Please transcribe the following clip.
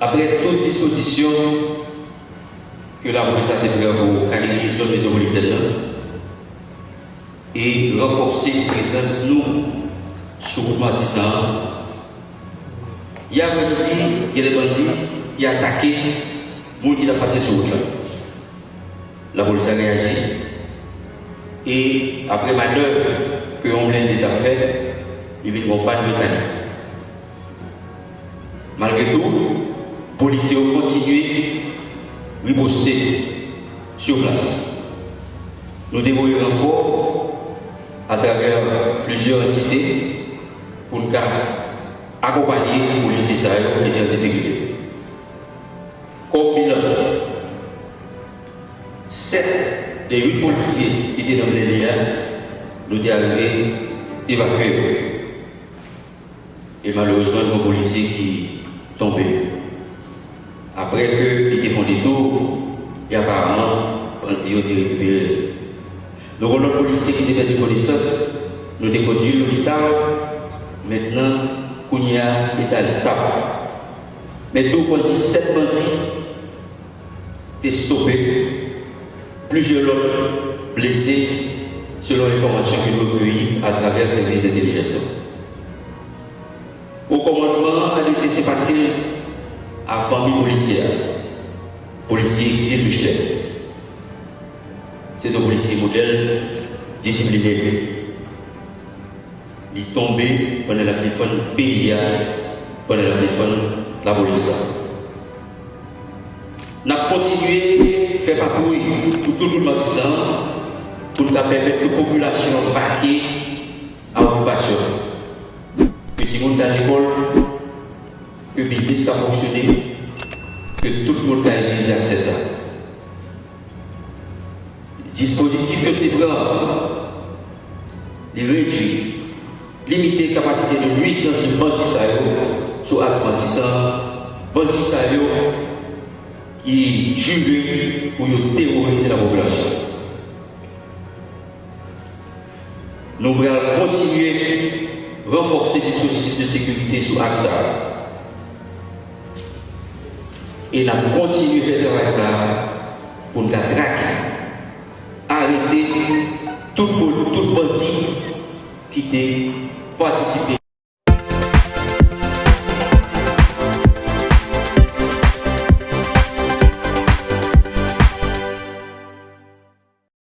Après toute disposition que la police a fait pour qualifier zone métropolitaine et renforcer la présence nous sur le Matissan, il y a des bandits qui ont attaqué les gens qui ont passé sur route. La police a réagi et après manœuvre que l'on vient d'être fait, il n'y a pas de mécanique. Malgré tout, les policiers ont continué à riposter sur place. Nous débrouillons encore à travers plusieurs entités pour nous accompagner les policiers qui étaient en difficulté. Comme bilan, 7 des 8 policiers qui étaient dans les liens, nous sommes arrivés évacués. Et malheureusement, nos policiers qui tombé. Après qu'ils font des tours, et apparemment, ils ont été récupérés. Nous avons nos policiers qui étaient de connaissance, nous avons conduit l'hôpital. Maintenant, il y a l'état stable. Mais nous avons 17 bandits étaient stoppés, plusieurs autres blessés, selon l'information que nous avons recueillie à travers ces services d'intelligence. Au commandement, a laissé ses facile à la famille policière, policier Zilluchlet. C'est un policier modèle disciplinaire. Il est tombé pendant la téléphone PIA, pendant la téléphone la police. Nous avons continué à faire patrouille pour tout le Matissan pour permettre que la population vaquer à l'occupation. Que tout le monde à l'école, que le business a fonctionné, que tout le monde a utilisé accès à ça. Dispositif que tu prends, les réduits, limiter la capacité de nuisance de bandits sur l'axe bandits qui jurent pour terroriser la population. Nous allons continuer à renforcer les dispositifs de sécurité sur l'axe. Et nous allons continuer à faire ça pour nous traquer, arrêter tout bandit qui a participé